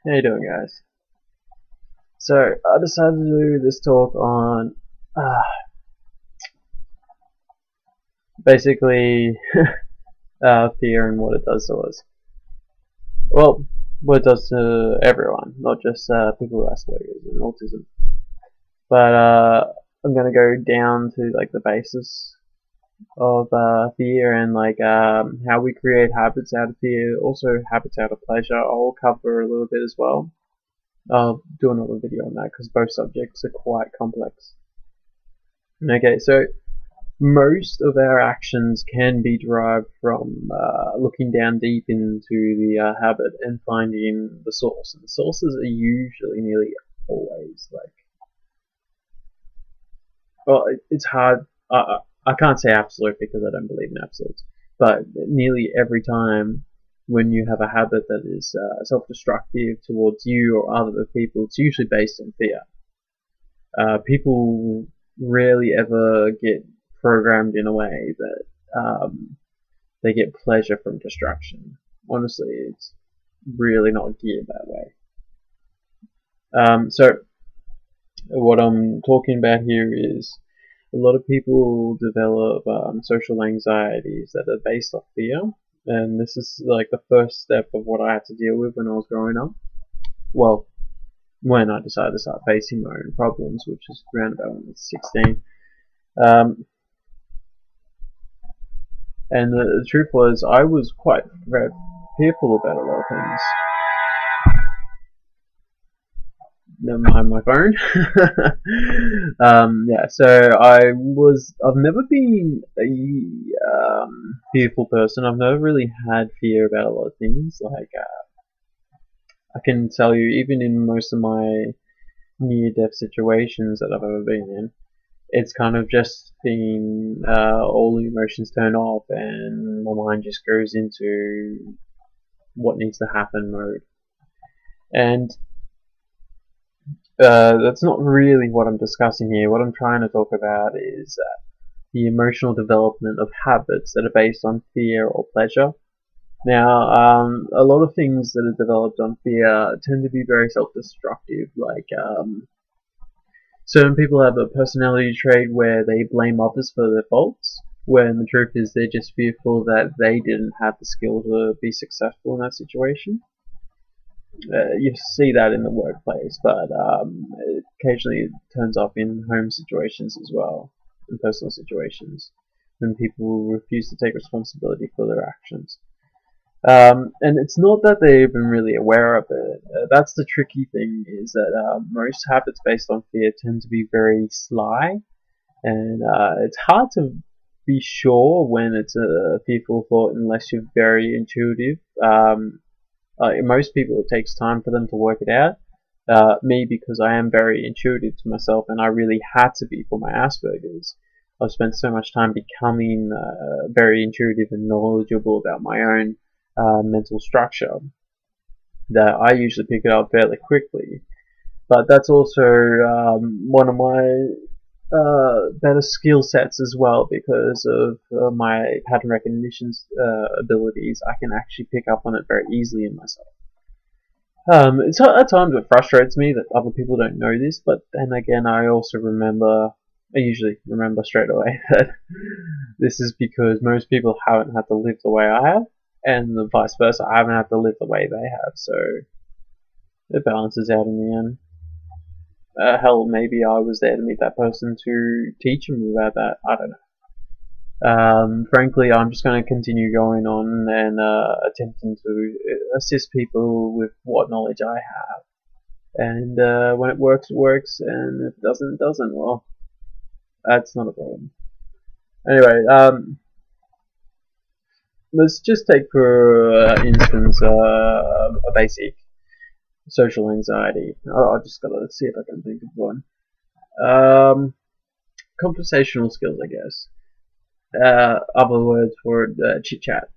How you doing, guys? So I decided to do this talk on basically fear and what it does to us. Well, what it does to everyone, not just people with Aspergers and autism. But I'm gonna go down to like the basis of fear and like how we create habits out of fear, also habits out of pleasure. I'll cover a little bit as well. I'll do another video on that because both subjects are quite complex. Okay, so most of our actions can be derived from looking down deep into the habit and finding the source. And the sources are usually nearly always like, well, it's hard. I can't say absolute because I don't believe in absolutes, but nearly every time when you have a habit that is self-destructive towards you or other people, it's usually based on fear. People rarely ever get programmed in a way that they get pleasure from destruction. Honestly, it's really not geared that way. So what I'm talking about here is a lot of people develop social anxieties that are based off fear, and this is like the first step of what I had to deal with when I was growing up. Well, when I decided to start facing my own problems, which is around about when I was 16. And the truth was, I was quite very fearful about a lot of things. Never mind my phone. Yeah, so I've never been a fearful person. I've never really had fear about a lot of things. Like, I can tell you, even in most of my near-death situations that I've ever been in, it's kind of just been all the emotions turned off and my mind just goes into what needs to happen mode. And that's not really what I'm discussing here. What I'm trying to talk about is the emotional development of habits that are based on fear or pleasure. Now, a lot of things that are developed on fear tend to be very self-destructive, like certain people have a personality trait where they blame others for their faults, when the truth is they're just fearful that they didn't have the skill to be successful in that situation. You see that in the workplace, but occasionally it turns up in home situations as well, in personal situations, when people refuse to take responsibility for their actions. And it's not that they've been really aware of it. That's the tricky thing, is that most habits based on fear tend to be very sly, and it's hard to be sure when it's a fearful thought unless you're very intuitive. Most people, it takes time for them to work it out. Me, because I am very intuitive to myself, and I really had to be for my Asperger's. I've spent so much time becoming very intuitive and knowledgeable about my own mental structure that I usually pick it up fairly quickly. But that's also one of my better skill sets as well, because of my pattern recognition abilities. I can actually pick up on it very easily in myself. It's at times it frustrates me that other people don't know this, but then again, I usually remember straight away that this is because most people haven't had to live the way I have, and the vice versa, I haven't had to live the way they have, so it balances out in the end. Hell, maybe I was there to meet that person to teach them about that. I don't know. Frankly, I'm just going to continue going on and attempting to assist people with what knowledge I have. And when it works, it works, and if it doesn't, it doesn't. Well, that's not a problem. Anyway, let's just take for instance a basic social anxiety. I just gotta see if I can think of one. Conversational skills, I guess. Other words for chit chat.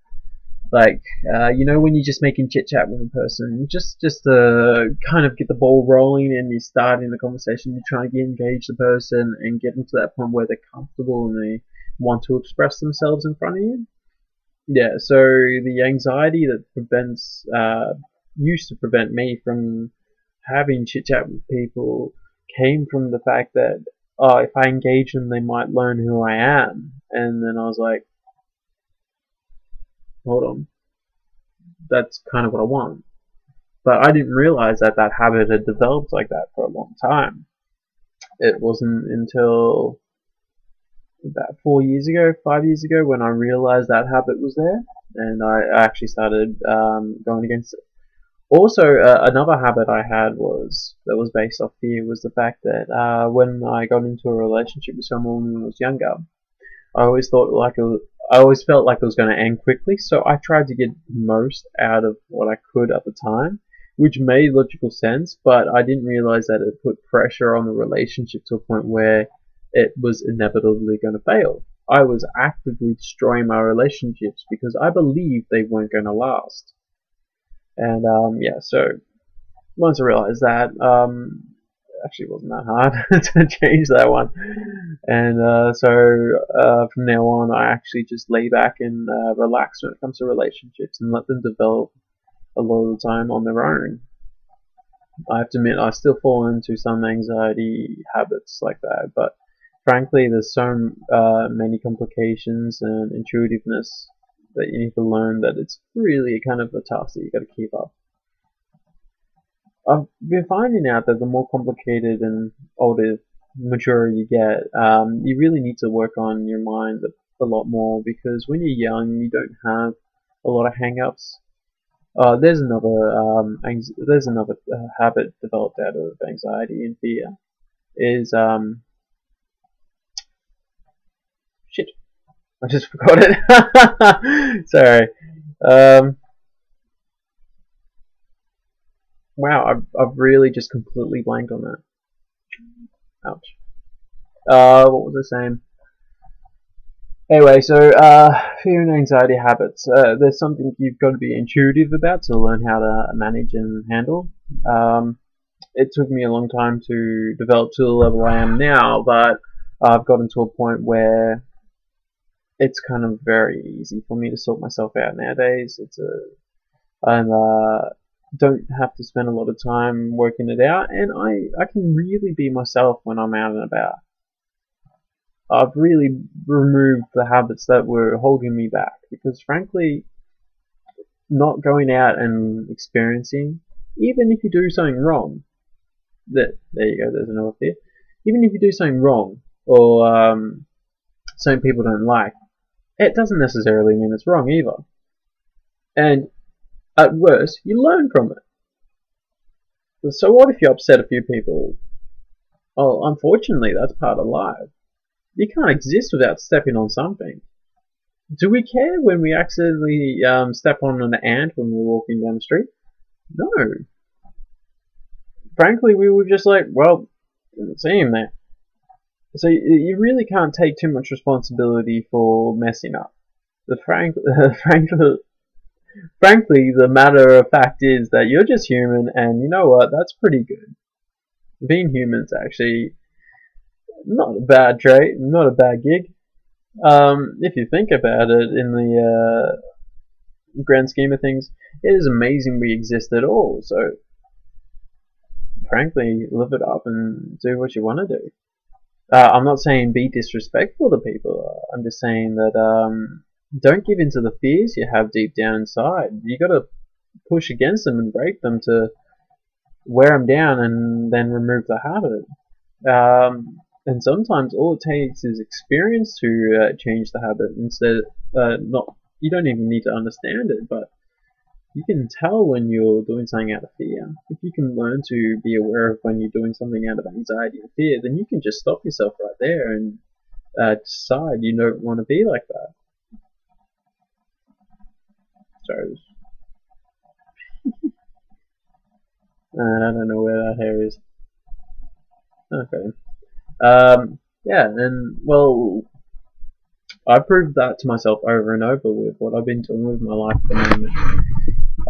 Like, when you're just making chit chat with a person, just to kind of get the ball rolling and you start in the conversation, you're trying to engage the person and get them to that point where they're comfortable and they want to express themselves in front of you. Yeah, so the anxiety that prevents used to prevent me from having chit chat with people came from the fact that, oh, if I engage them, they might learn who I am. And then I was like, hold on, that's kind of what I want. But I didn't realize that that habit had developed like that for a long time. It wasn't until about 4 years ago, 5 years ago, when I realized that habit was there, and I actually started going against it. Also, another habit I had was that was based off fear was the fact that when I got into a relationship with someone when I was younger, I always thought I always felt like it was going to end quickly, so I tried to get the most out of what I could at the time, which made logical sense, but I didn't realize that it put pressure on the relationship to a point where it was inevitably going to fail. I was actively destroying my relationships because I believed they weren't going to last. And yeah, so once I realized that, actually wasn't that hard to change that one. And from now on, I actually just lay back and relax when it comes to relationships and let them develop a lot of the time on their own. I have to admit, I still fall into some anxiety habits like that, but frankly, there's so many complications and intuitiveness that you need to learn that it's really kind of a task that you got to keep up. I've been finding out that the more complicated and older, mature you get, you really need to work on your mind a lot more, because when you're young, you don't have a lot of hang-ups. There's another habit developed out of anxiety and fear. Is shit. I just forgot it. Sorry. Wow, I've really just completely blanked on that. Ouch. What was I saying? Anyway, so fear and anxiety habits. There's something you've got to be intuitive about to learn how to manage and handle. It took me a long time to develop to the level I am now, but I've gotten to a point where it's kind of very easy for me to sort myself out nowadays. I'm don't have to spend a lot of time working it out, and I can really be myself when I'm out and about. I've really removed the habits that were holding me back, because frankly, not going out and experiencing, even if you do something wrong, there you go, there's another fear. Even if you do something wrong, or something people don't like, it doesn't necessarily mean it's wrong either. And at worst, you learn from it. So what if you upset a few people? Well, unfortunately, that's part of life. You can't exist without stepping on something. Do we care when we accidentally step on an ant when we're walking down the street? No. Frankly, we were just like, well, didn't see him there. So you really can't take too much responsibility for messing up. Frankly, the matter of fact is that you're just human, and you know what? That's pretty good. Being human's actually not a bad trait, not a bad gig. If you think about it in the grand scheme of things, it is amazing we exist at all. So, frankly, live it up and do what you want to do. I'm not saying be disrespectful to people. I'm just saying that don't give in to the fears you have deep down inside. You got to push against them and break them to wear them down and then remove the habit. And sometimes all it takes is experience to change the habit. Instead, not you don't even need to understand it, but you can tell when you're doing something out of fear. If you can learn to be aware of when you're doing something out of anxiety and fear, then you can just stop yourself right there and decide you don't want to be like that. Sorry. I don't know where that hair is. Okay. Yeah, and well, I proved that to myself over and over with what I've been doing with my life at the moment.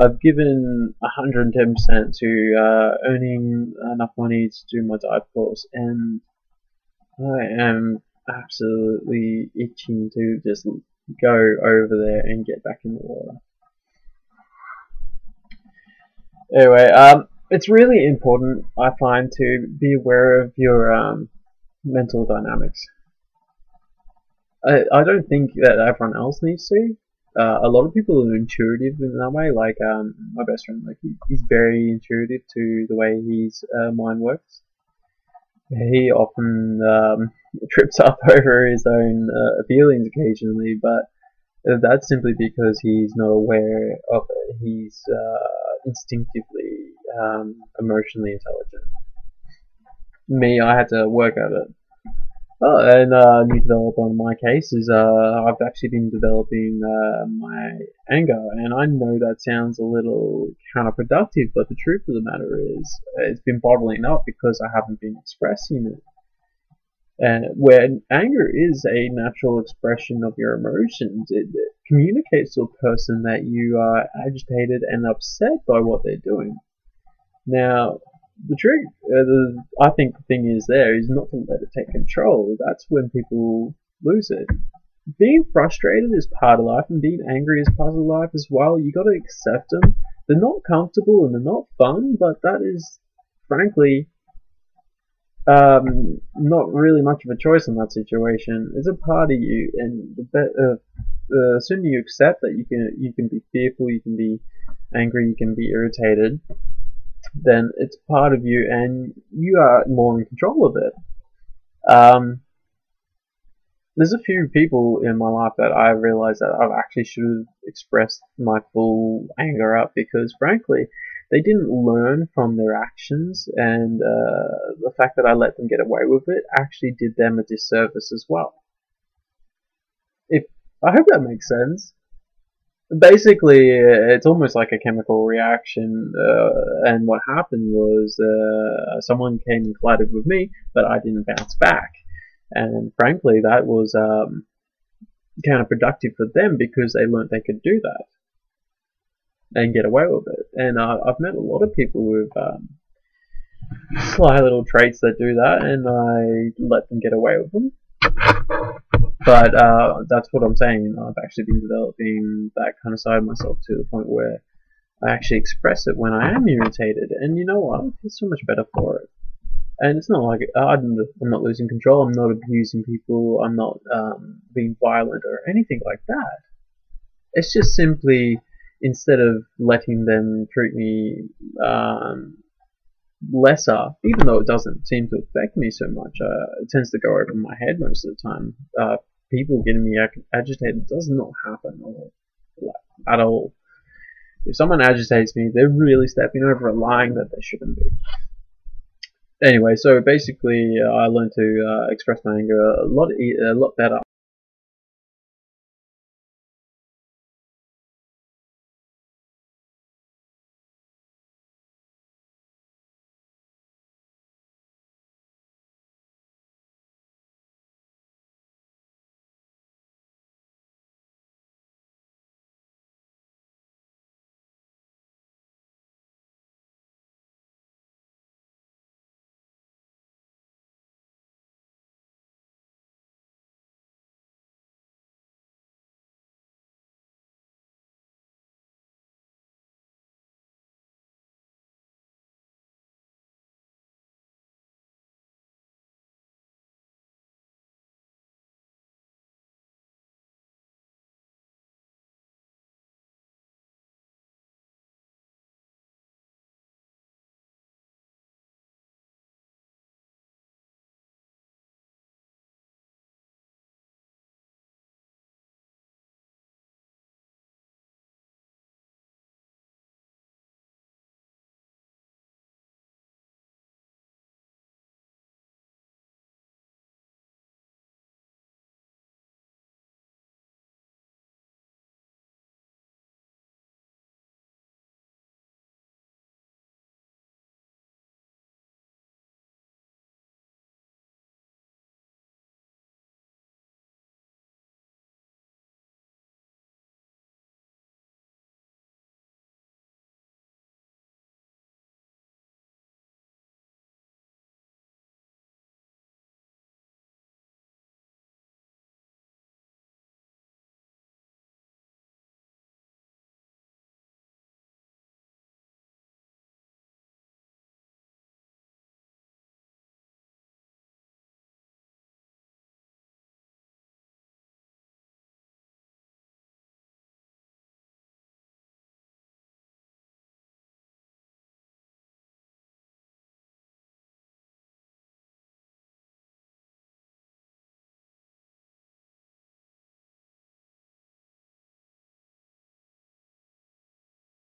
I've given 110% to earning enough money to do my dive course, and I am absolutely itching to just go over there and get back in the water. Anyway, it's really important, I find, to be aware of your mental dynamics. I don't think that everyone else needs to. A lot of people are intuitive in that way. Like my best friend, like he's very intuitive to the way his mind works. He often trips up over his own feelings occasionally, but that's simply because he's not aware of it. He's instinctively emotionally intelligent. Me, I had to work at it. Oh, and new develop on my case is I've actually been developing my anger, and I know that sounds a little counterproductive, but the truth of the matter is it's been bottling up because I haven't been expressing it. And when anger is a natural expression of your emotions, it communicates to a person that you are agitated and upset by what they're doing. Now, the trick, I think the thing is there is not to let it take control. That's when people lose it. Being frustrated is part of life, and being angry is part of life as well. You got to accept them. They're not comfortable and they're not fun, but that is, frankly, not really much of a choice in that situation. It's a part of you, and the sooner you accept that you can be fearful, you can be angry, you can be irritated, then it's part of you, and you are more in control of it. Um, there's a few people in my life that I realized that I actually should have expressed my full anger up because, frankly, they didn't learn from their actions, and the fact that I let them get away with it actually did them a disservice as well. If I hope that makes sense. Basically, it's almost like a chemical reaction, and what happened was someone came and collided with me, but I didn't bounce back. And frankly, that was counterproductive for them because they learnt they could do that and get away with it. And I've met a lot of people with sly little traits that do that, and I let them get away with them. But that's what I'm saying. I've actually been developing that kind of side of myself to the point where I actually express it when I am irritated, and you know what? I feel so much better for it. And it's not like I'm not losing control. I'm not abusing people. I'm not being violent or anything like that. It's just simply instead of letting them treat me lesser, even though it doesn't seem to affect me so much, it tends to go over my head most of the time. People getting me agitated does not happen at all. If someone agitates me, they're really stepping over a line that they shouldn't be. Anyway, so basically, I learned to express my anger a lot better